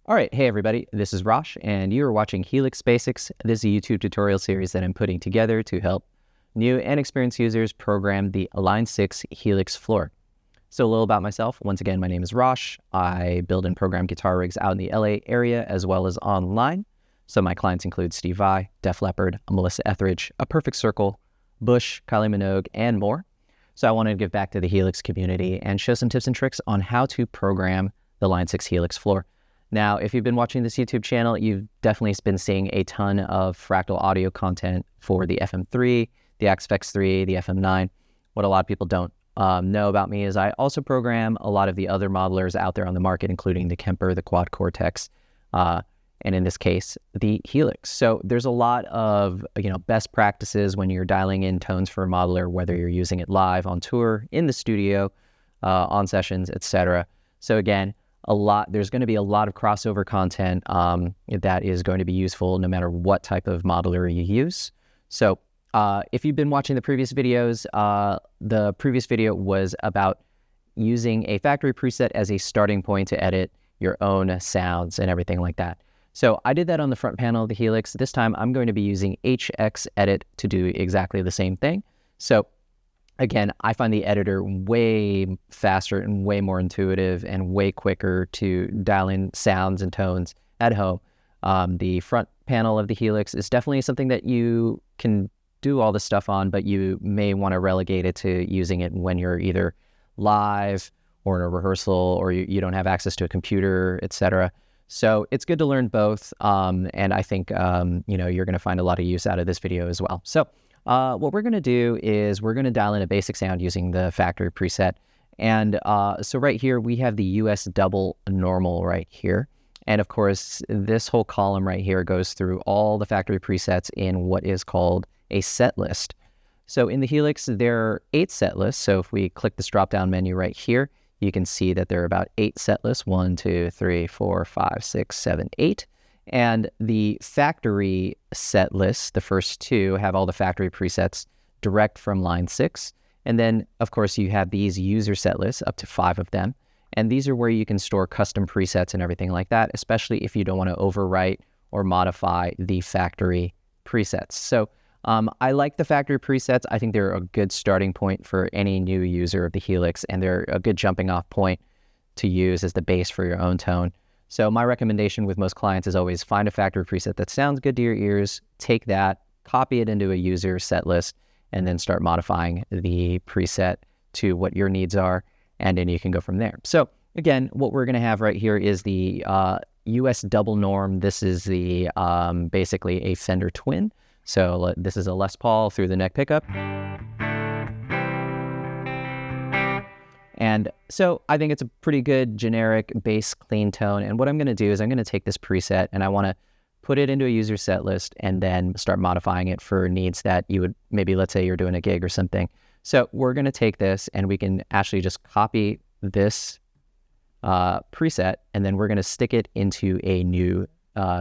All right, hey everybody, this is Rosh, and you are watching Helix Basics. This is a YouTube tutorial series that I'm putting together to help new and experienced users program the Line 6 Helix Floor. So a little about myself. Once again, my name is Rosh. I build and program guitar rigs out in the LA area as well as online. So my clients include Steve Vai, Leppard, Melissa Etheridge, A Perfect Circle, Bush, Kylie Minogue, and more. So I wanted to give back to the Helix community and show some tips and tricks on how to program the Line 6 Helix Floor. Now, if you've been watching this YouTube channel, you've definitely been seeing a ton of fractal audio content for the FM3, the XFX3, the FM9. What a lot of people don't know about me is I also program a lot of the other modelers out there on the market, including the Kemper, the Quad Cortex, and in this case, the Helix. So there's a lot of best practices when you're dialing in tones for a modeler, whether you're using it live, on tour, in the studio, on sessions, etc. So again, there's going to be a lot of crossover content that is going to be useful no matter what type of modeler you use. So if you've been watching the previous videos, the previous video was about using a factory preset as a starting point to edit your own sounds and everything like that. So I did that on the front panel of the Helix. This time I'm going to be using HX Edit to do exactly the same thing. So again, I find the editor way faster and way more intuitive and way quicker to dial in sounds and tones at home. The front panel of the Helix is definitely something that you can do all this stuff on, but you may want to relegate it to using it when you're either live or in a rehearsal or you don't have access to a computer, etc. So it's good to learn both, and I think you're going to find a lot of use out of this video as well. So what we're going to do is we're going to dial in a basic sound using the factory preset. And so right here, we have the US double normal right here. And of course, this whole column right here goes through all the factory presets in what is called a set list. So in the Helix, there are 8 set lists. So if we click this drop-down menu right here, you can see that there are about 8 set lists, 1, 2, 3, 4, 5, 6, 7, 8. And the factory set lists, the first 2, have all the factory presets direct from Line 6. And then, of course, you have these user set lists, up to 5 of them. And these are where you can store custom presets and everything like that, especially if you don't want to overwrite or modify the factory presets. So I like the factory presets. I think they're a good starting point for any new user of the Helix, and they're a good jumping off point to use as the base for your own tone. So my recommendation with most clients is always find a factory preset that sounds good to your ears, take that, copy it into a user set list, and then start modifying the preset to what your needs are, and then you can go from there. So again, what we're going to have right here is the US double norm. This is the basically a Fender Twin. So this is a Les Paul through the neck pickup. And so I think it's a pretty good generic bass clean tone. And what I'm going to do is I'm going to take this preset and I want to put it into a user set list and then start modifying it for needs that you would maybe, let's say you're doing a gig or something. So we're going to take this and we can actually just copy this preset, and then we're going to stick it into a new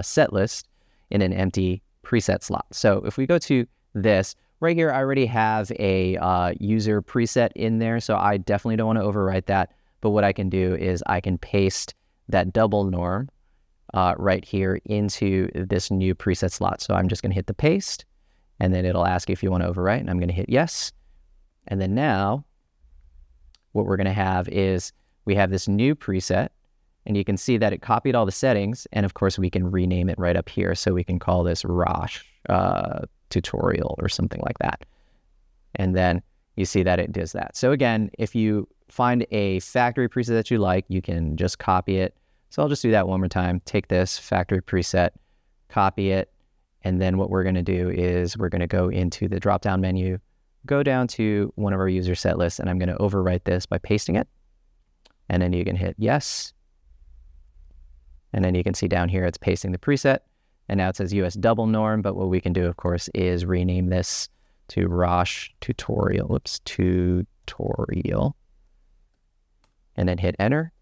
set list in an empty preset slot. So if we go to this, right here, I already have a user preset in there, so I definitely don't want to overwrite that. But what I can do is I can paste that double norm right here into this new preset slot. So I'm just going to hit the paste, and then it'll ask if you want to overwrite, and I'm going to hit yes. And then now what we're going to have is we have this new preset, and you can see that it copied all the settings, and of course we can rename it right up here. So we can call this Rosh tutorial or something like that. And then you see that it does that. So again, if you find a factory preset that you like, you can just copy it. So I'll just do that one more time. Take this factory preset, copy it, and then what we're going to do is we're going to go into the drop-down menu, go down to one of our user set lists, and I'm going to overwrite this by pasting it. And then you can hit yes. And then you can see down here it's pasting the preset. And now it says US double norm, but what we can do, of course, is rename this to Rosh tutorial. Tutorial. And then hit enter.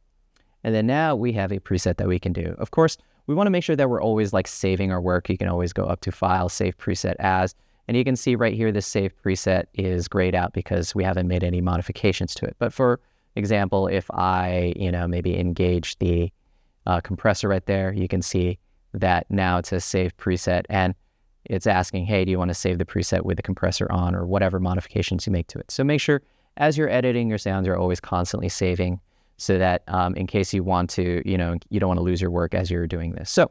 And then now we have a preset that we can do. Of course, we want to make sure that we're always saving our work. You can always go up to File, Save Preset As. And you can see right here, this Save Preset is grayed out because we haven't made any modifications to it. But for example, if I, maybe engage the compressor right there. You can see that now it says save preset, and it's asking, hey, do you want to save the preset with the compressor on, or whatever modifications you make to it. So make sure as you're editing your sounds, you're always constantly saving, so that in case you want to, you don't want to lose your work as you're doing this. So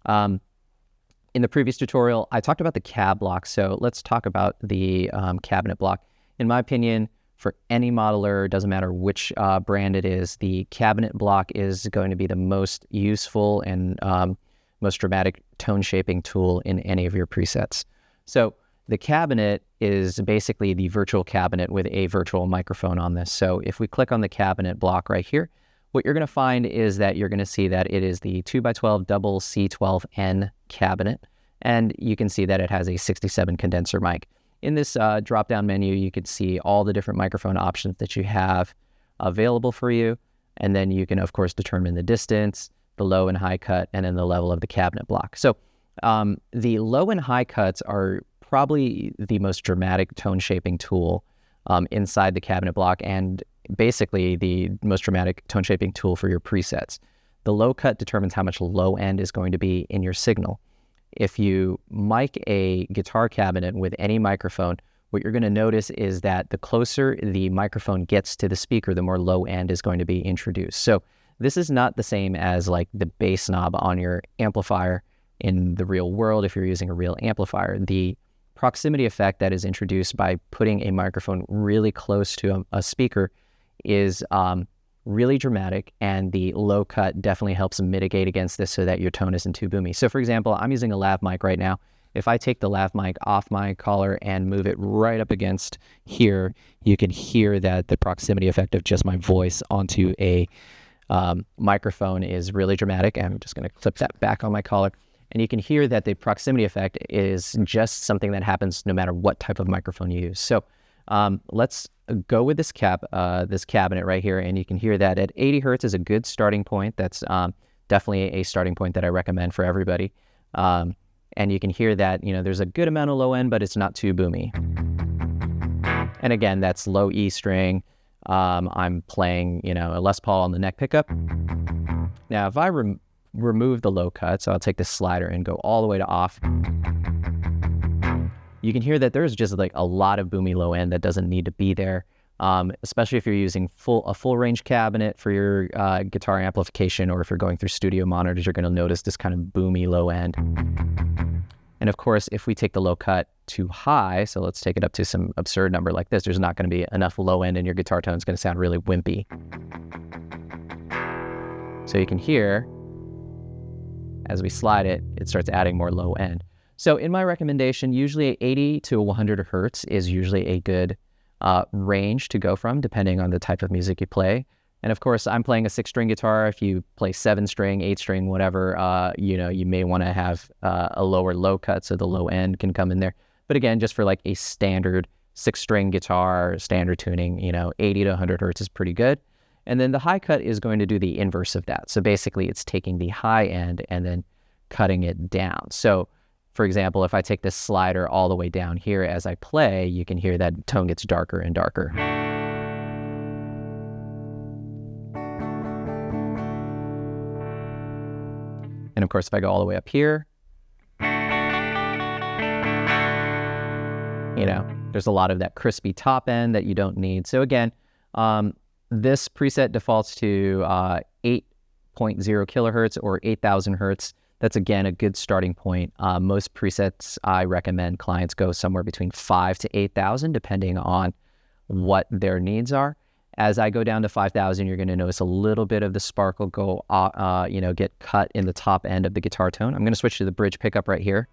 in the previous tutorial, I talked about the cab block. So let's talk about the cabinet block. In my opinion, for any modeler, doesn't matter which brand it is, the cabinet block is going to be the most useful and most dramatic tone shaping tool in any of your presets. So the cabinet is basically the virtual cabinet with a virtual microphone on this. So if we click on the cabinet block right here, what you're going to find is that you're going to see that it is the 2x12 double C12N cabinet, and you can see that it has a 67 condenser mic. In this drop-down menu, you can see all the different microphone options that you have available for you, and then you can, of course, determine the distance, the low and high cut, and then the level of the cabinet block. So the low and high cuts are probably the most dramatic tone shaping tool inside the cabinet block, and basically the most dramatic tone shaping tool for your presets. The low cut determines how much low end is going to be in your signal. If you mic a guitar cabinet with any microphone, what you're going to notice is that the closer the microphone gets to the speaker, the more low end is going to be introduced. So this is not the same as like the bass knob on your amplifier in the real world if you're using a real amplifier. The proximity effect that is introduced by putting a microphone really close to a speaker is really dramatic, and the low cut definitely helps mitigate against this so that your tone isn't too boomy. So for example, I'm using a lav mic right now. If I take the lav mic off my collar and move it right up against here, you can hear that the proximity effect of just my voice onto a microphone is really dramatic. I'm just going to clip that back on my collar, and you can hear that the proximity effect is just something that happens no matter what type of microphone you use. So let's go with this cabinet right here, and you can hear that at 80 hertz is a good starting point. That's definitely a starting point that I recommend for everybody. And you can hear that, there's a good amount of low end, but it's not too boomy. And again, that's low E string. I'm playing, a Les Paul on the neck pickup. Now, if I remove the low cut, so I'll take the slider and go all the way to off, you can hear that there's just like a lot of boomy low end that doesn't need to be there, especially if you're using a full range cabinet for your guitar amplification, or if you're going through studio monitors, you're going to notice this kind of boomy low end. And of course, if we take the low cut too high, so let's take it up to some absurd number like this, there's not going to be enough low end, and your guitar tone is going to sound really wimpy. So you can hear, as we slide it, it starts adding more low end. So in my recommendation, usually 80 to 100 hertz is usually a good range to go from, depending on the type of music you play. And of course, I'm playing a 6-string guitar. If you play 7-string, 8-string, whatever, you may want to have a lower low cut so the low end can come in there. But again, just for like a standard 6-string guitar, standard tuning, 80 to 100 hertz is pretty good. And then the high cut is going to do the inverse of that. So basically, it's taking the high end and then cutting it down. So for example, if I take this slider all the way down here as I play, you can hear that tone gets darker and darker. And of course, if I go all the way up here, there's a lot of that crispy top end that you don't need. So again, this preset defaults to 8.0 kilohertz or 8,000 hertz. That's, again, a good starting point. Most presets, I recommend clients go somewhere between 5 to 8,000, depending on what their needs are. As I go down to 5,000, you're going to notice a little bit of the sparkle get cut in the top end of the guitar tone. I'm going to switch to the bridge pickup right here,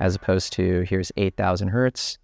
as opposed to here's 8,000 hertz.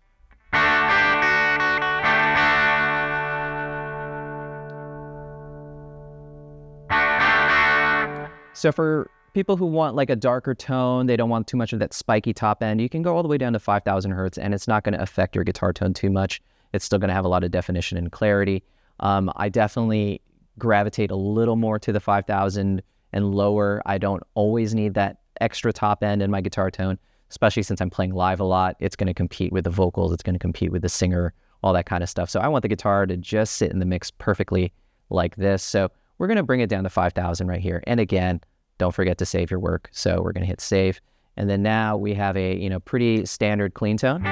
So for people who want like a darker tone, they don't want too much of that spiky top end, you can go all the way down to 5,000 hertz, and it's not going to affect your guitar tone too much. It's still going to have a lot of definition and clarity. I definitely gravitate a little more to the 5,000 and lower. I don't always need that extra top end in my guitar tone, especially since I'm playing live a lot. It's going to compete with the vocals. It's going to compete with the singer, all that kind of stuff. So I want the guitar to just sit in the mix perfectly like this. So we're going to bring it down to 5,000 right here. And again, don't forget to save your work. So we're going to hit save. And then now we have a, pretty standard clean tone.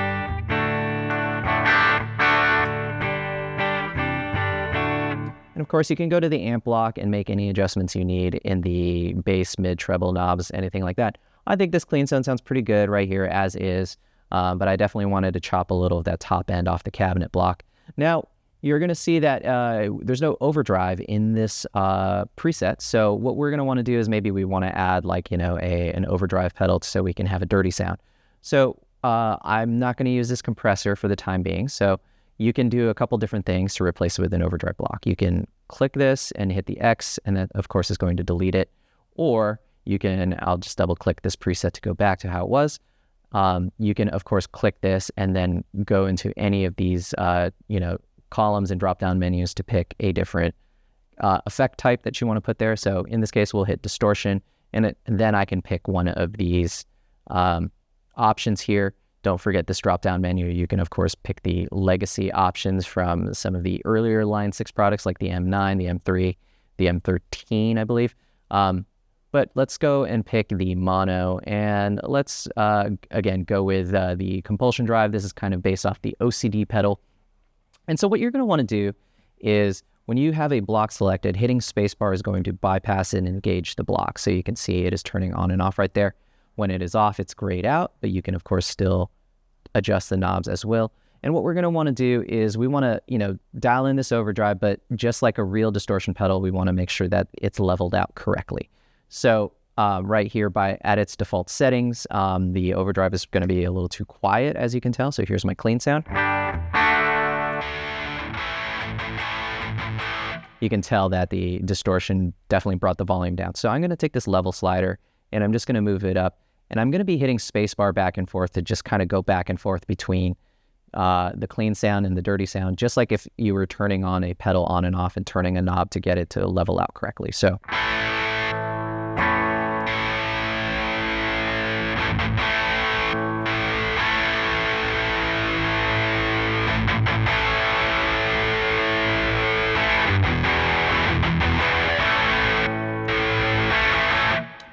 And of course, you can go to the amp block and make any adjustments you need in the bass, mid, treble knobs, anything like that. I think this clean tone sounds pretty good right here as is, but I definitely wanted to chop a little of that top end off the cabinet block. Now, you're going to see that there's no overdrive in this preset. So what we're going to want to do is maybe we want to add like, an overdrive pedal so we can have a dirty sound. So I'm not going to use this compressor for the time being. So you can do a couple different things to replace it with an overdrive block. You can click this and hit the X, and that of course is going to delete it. Or you can, I'll just double click this preset to go back to how it was. You can of course click this and then go into any of these, columns and drop down menus to pick a different effect type that you want to put there. So in this case, we'll hit distortion, and then I can pick one of these options here. Don't forget this drop-down menu. You can, of course, pick the legacy options from some of the earlier Line 6 products like the M9, the M3, the M13, I believe. But let's go and pick the mono, and let's, again, go with the compulsion drive. This is kind of based off the OCD pedal. And so what you're going to want to do is when you have a block selected, hitting spacebar is going to bypass and engage the block. So you can see it is turning on and off right there. When it is off, it's grayed out, but you can, of course, still adjust the knobs as well. And what we're going to want to do is we want to, dial in this overdrive, but just like a real distortion pedal, we want to make sure that it's leveled out correctly. So right here at its default settings, the overdrive is going to be a little too quiet, as you can tell. So here's my clean sound. You can tell that the distortion definitely brought the volume down. So I'm going to take this level slider and I'm just going to move it up. And I'm going to be hitting spacebar back and forth to just kind of go back and forth between the clean sound and the dirty sound, just like if you were turning on a pedal on and off and turning a knob to get it to level out correctly. So.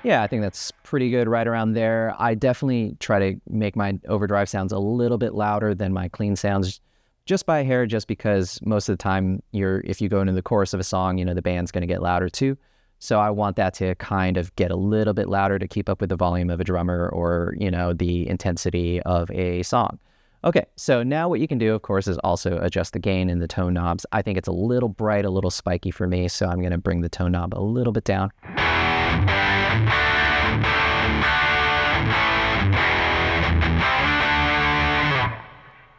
Yeah, I think that's pretty good right around there. I definitely try to make my overdrive sounds a little bit louder than my clean sounds, just by a hair, just because most of the time if you go into the chorus of a song, the band's going to get louder too. So I want that to kind of get a little bit louder to keep up with the volume of a drummer or, the intensity of a song. Okay, so now what you can do, of course, is also adjust the gain in the tone knobs. I think it's a little bright, a little spiky for me, so I'm going to bring the tone knob a little bit down.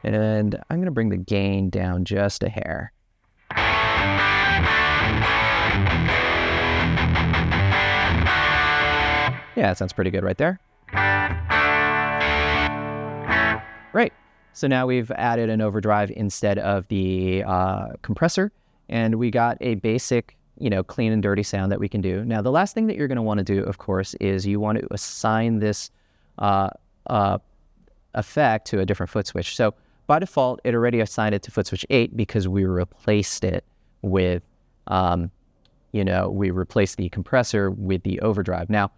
And I'm going to bring the gain down just a hair. Yeah, that sounds pretty good right there. Right. So now we've added an overdrive instead of the compressor, and we got a basic, clean and dirty sound that we can do. Now, the last thing that you're going to want to do, of course, is you want to assign this effect to a different foot switch. So by default, it already assigned it to footswitch 8 because we replaced it with, we replaced the compressor with the overdrive. Now,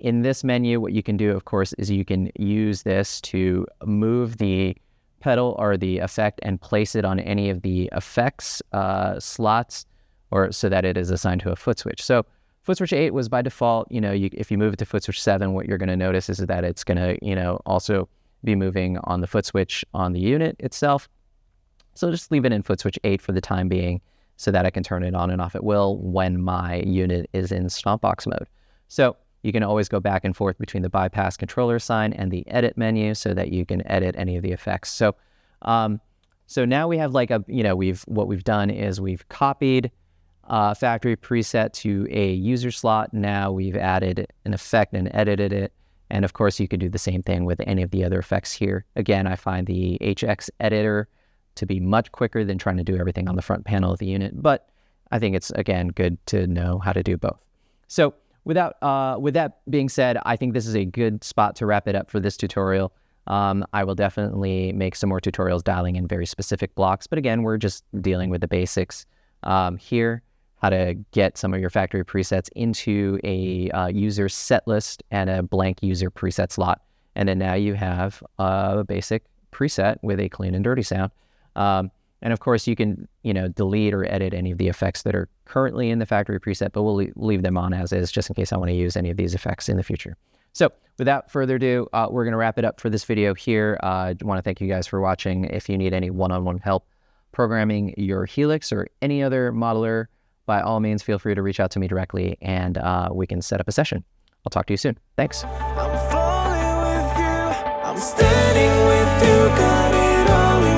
in this menu, what you can do, of course, is you can use this to move the pedal or the effect and place it on any of the effects slots, or so that it is assigned to a foot switch. So footswitch 8 was by default. If you move it to footswitch 7, what you're going to notice is that it's going to, also be moving on the foot switch on the unit itself. So just leave it in footswitch 8 for the time being so that I can turn it on and off at will when my unit is in Stompbox mode. So you can always go back and forth between the bypass controller sign and the edit menu so that you can edit any of the effects. So so now we have like what we've done is we've copied factory preset to a user slot. Now we've added an effect and edited it. And of course, you could do the same thing with any of the other effects here. Again, I find the HX editor to be much quicker than trying to do everything on the front panel of the unit. But I think it's, again, good to know how to do both. So with that being said, I think this is a good spot to wrap it up for this tutorial. I will definitely make some more tutorials dialing in very specific blocks. But again, we're just dealing with the basics here. how to get some of your factory presets into a user set list and a blank user preset slot. And then now you have a basic preset with a clean and dirty sound. And of course, you can, delete or edit any of the effects that are currently in the factory preset, but we'll leave them on as is just in case I want to use any of these effects in the future. So without further ado, we're going to wrap it up for this video here. I want to thank you guys for watching. If you need any one-on-one help programming your Helix or any other modeler, by all means, feel free to reach out to me directly and we can set up a session. I'll talk to you soon. Thanks. I'm falling with you. I'm standing with you. Got it all in